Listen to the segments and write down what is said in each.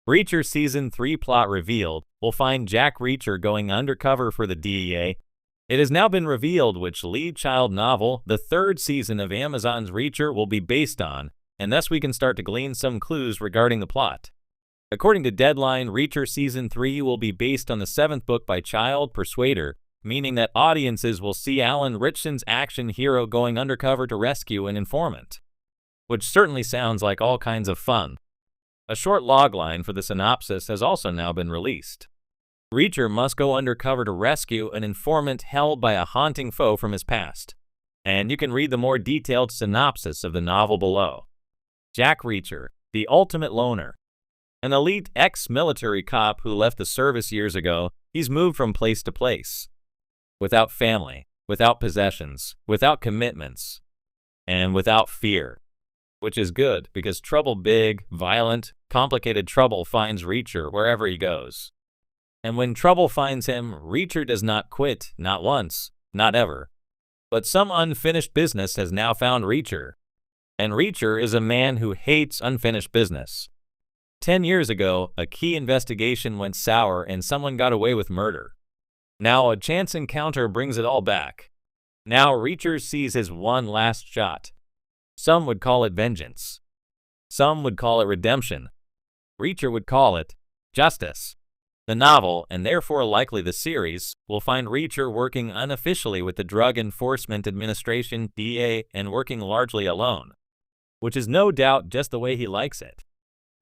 Reacher Season 3 plot revealed. We'll find Jack Reacher going undercover for the DEA. It has now been revealed which lead child novel the third season of Amazon's Reacher will be based on, and thus we can start to glean some clues regarding the plot. According to Deadline, Reacher Season 3 will be based on the seventh book by Child Persuader, meaning that audiences will see Alan Ritchson's action hero going undercover to rescue an informant. Which certainly sounds like all kinds of fun. A short logline for the synopsis has also now been released. Reacher must go undercover to rescue an informant held by a haunting foe from his past. And you can read the more detailed synopsis of the novel below. Jack Reacher, the ultimate loner. An elite ex-military cop who left the service years ago, he's moved from place to place. Without family, without possessions, without commitments, and without fear. Which is good, because big, violent, complicated trouble finds Reacher wherever he goes. And when trouble finds him, Reacher does not quit, not once, not ever. But some unfinished business has now found Reacher. And Reacher is a man who hates unfinished business. 10 years ago, a key investigation went sour and someone got away with murder. Now a chance encounter brings it all back. Now Reacher sees his one last shot. Some would call it vengeance. Some would call it redemption. Reacher would call it justice. The novel, and therefore likely the series, will find Reacher working unofficially with the Drug Enforcement Administration, DEA, and working largely alone. Which is no doubt just the way he likes it.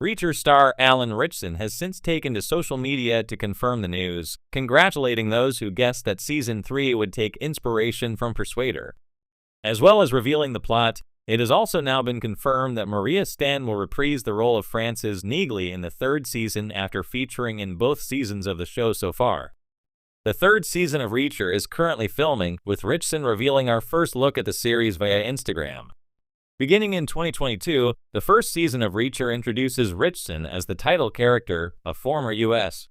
Reacher star Alan Ritchson has since taken to social media to confirm the news, congratulating those who guessed that Season 3 would take inspiration from Persuader. As well as revealing the plot, it has also now been confirmed that Maria Stan will reprise the role of Frances Neagley in the third season after featuring in both seasons of the show so far. The third season of Reacher is currently filming, with Ritchson revealing our first look at the series via Instagram. Beginning in 2022, the first season of Reacher introduces Ritchson as the title character, a former U.S.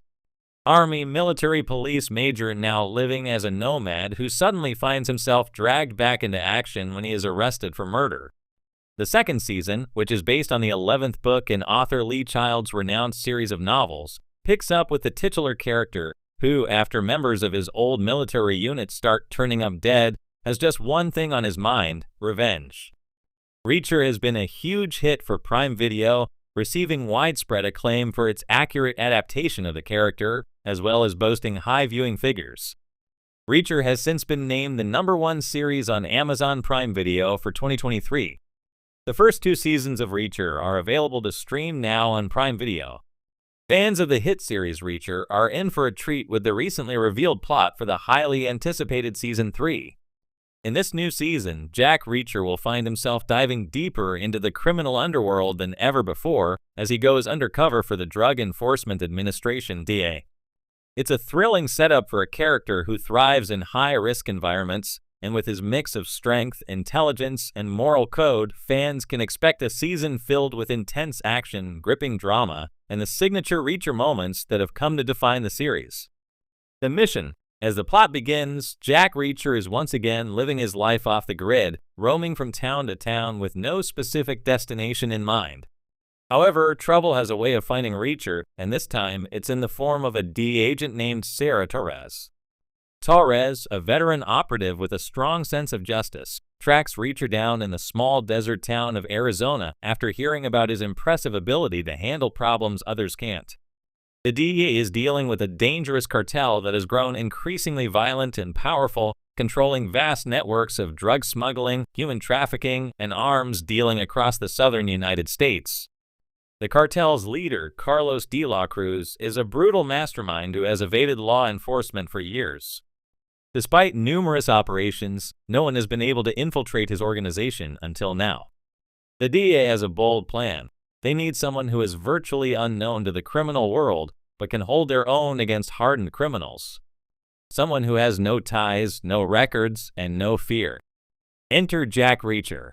Army military police major now living as a nomad who suddenly finds himself dragged back into action when he is arrested for murder. The second season, which is based on the 11th book in author Lee Child's renowned series of novels, picks up with the titular character who, after members of his old military unit start turning up dead, has just one thing on his mind: revenge. Reacher has been a huge hit for Prime Video, receiving widespread acclaim for its accurate adaptation of the character, as well as boasting high viewing figures. Reacher has since been named the #1 series on Amazon Prime Video for 2023. The first 2 seasons of Reacher are available to stream now on Prime Video. Fans of the hit series Reacher are in for a treat with the recently revealed plot for the highly anticipated Season 3. In this new season, Jack Reacher will find himself diving deeper into the criminal underworld than ever before as he goes undercover for the Drug Enforcement Administration, DEA. It's a thrilling setup for a character who thrives in high-risk environments, and with his mix of strength, intelligence, and moral code, fans can expect a season filled with intense action, gripping drama, and the signature Reacher moments that have come to define the series. The mission. As the plot begins, Jack Reacher is once again living his life off the grid, roaming from town to town with no specific destination in mind. However, trouble has a way of finding Reacher, and this time it's in the form of a DEA agent named Sarah Torres. Torres, a veteran operative with a strong sense of justice, tracks Reacher down in the small desert town of Arizona after hearing about his impressive ability to handle problems others can't. The DEA is dealing with a dangerous cartel that has grown increasingly violent and powerful, controlling vast networks of drug smuggling, human trafficking, and arms dealing across the southern United States. The cartel's leader, Carlos de la Cruz, is a brutal mastermind who has evaded law enforcement for years. Despite numerous operations, no one has been able to infiltrate his organization until now. The DEA has a bold plan. They need someone who is virtually unknown to the criminal world, but can hold their own against hardened criminals. Someone who has no ties, no records, and no fear. Enter Jack Reacher.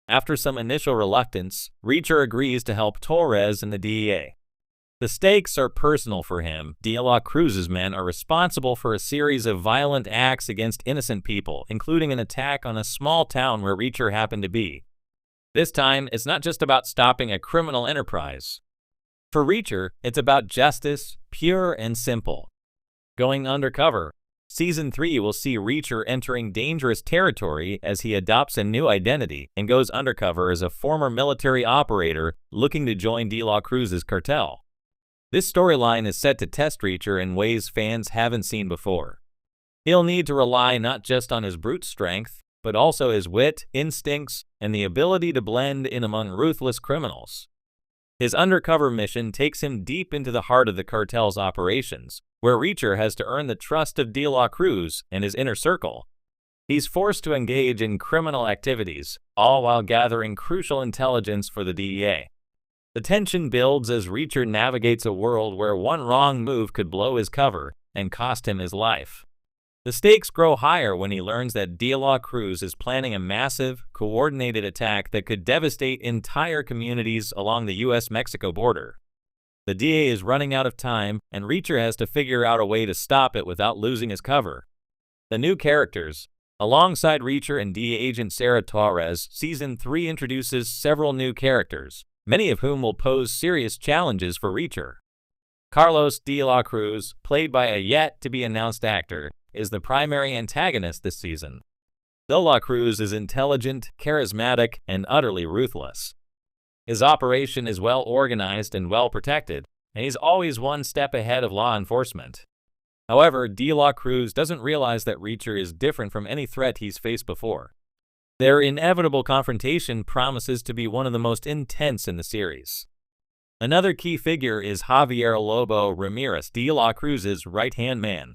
After some initial reluctance, Reacher agrees to help Torres and the DEA. The stakes are personal for him. De la Cruz's men are responsible for a series of violent acts against innocent people, including an attack on a small town where Reacher happened to be. This time, it's not just about stopping a criminal enterprise. For Reacher, it's about justice, pure and simple. Going undercover. Season 3 will see Reacher entering dangerous territory as he adopts a new identity and goes undercover as a former military operator looking to join De La Cruz's cartel. This storyline is set to test Reacher in ways fans haven't seen before. He'll need to rely not just on his brute strength, but also his wit, instincts, and the ability to blend in among ruthless criminals. His undercover mission takes him deep into the heart of the cartel's operations, where Reacher has to earn the trust of De La Cruz and his inner circle. He's forced to engage in criminal activities, all while gathering crucial intelligence for the DEA. The tension builds as Reacher navigates a world where one wrong move could blow his cover and cost him his life. The stakes grow higher when he learns that De La Cruz is planning a massive, coordinated attack that could devastate entire communities along the U.S.-Mexico border. The DEA is running out of time, and Reacher has to figure out a way to stop it without losing his cover. The new characters. Alongside Reacher and DEA agent Sarah Torres, Season 3 introduces several new characters, many of whom will pose serious challenges for Reacher. Carlos De La Cruz, played by a yet-to-be-announced actor, is the primary antagonist this season. De La Cruz is intelligent, charismatic, and utterly ruthless. His operation is well organized and well protected, and he's always one step ahead of law enforcement. However, De La Cruz doesn't realize that Reacher is different from any threat he's faced before. Their inevitable confrontation promises to be one of the most intense in the series. Another key figure is Javier Lobo Ramirez, De La Cruz's right-hand man.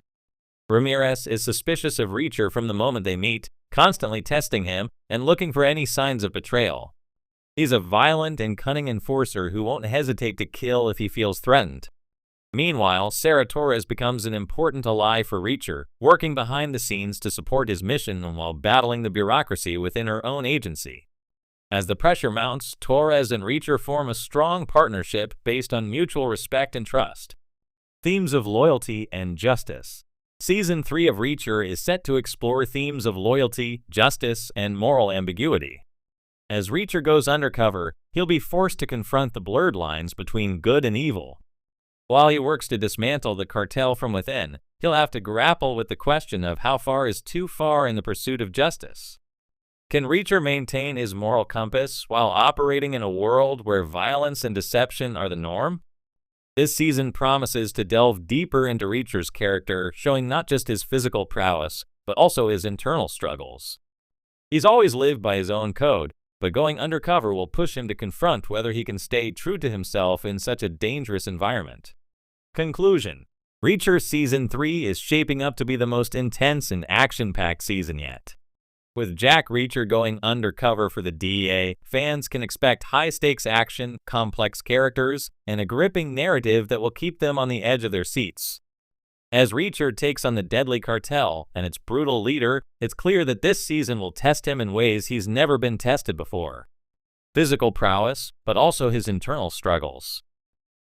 Ramirez is suspicious of Reacher from the moment they meet, constantly testing him and looking for any signs of betrayal. He's a violent and cunning enforcer who won't hesitate to kill if he feels threatened. Meanwhile, Sarah Torres becomes an important ally for Reacher, working behind the scenes to support his mission while battling the bureaucracy within her own agency. As the pressure mounts, Torres and Reacher form a strong partnership based on mutual respect and trust. Themes of loyalty and justice. Season 3 of Reacher is set to explore themes of loyalty, justice, and moral ambiguity. As Reacher goes undercover, he'll be forced to confront the blurred lines between good and evil. While he works to dismantle the cartel from within, he'll have to grapple with the question of how far is too far in the pursuit of justice. Can Reacher maintain his moral compass while operating in a world where violence and deception are the norm? This season promises to delve deeper into Reacher's character, showing not just his physical prowess, but also his internal struggles. He's always lived by his own code, but going undercover will push him to confront whether he can stay true to himself in such a dangerous environment. Conclusion. Reacher Season 3 is shaping up to be the most intense and action-packed season yet. With Jack Reacher going undercover for the DEA, fans can expect high-stakes action, complex characters, and a gripping narrative that will keep them on the edge of their seats. As Reacher takes on the deadly cartel and its brutal leader, it's clear that this season will test him in ways he's never been tested before. Physical prowess, but also his internal struggles.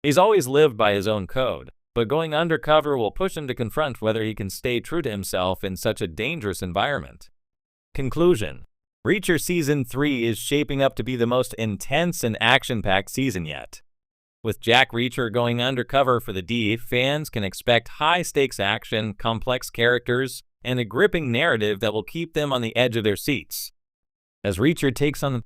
He's always lived by his own code, but going undercover will push him to confront whether he can stay true to himself in such a dangerous environment. Conclusion. Reacher Season 3 is shaping up to be the most intense and action-packed season yet. With Jack Reacher going undercover for the DEA, fans can expect high-stakes action, complex characters, and a gripping narrative that will keep them on the edge of their seats. As Reacher takes on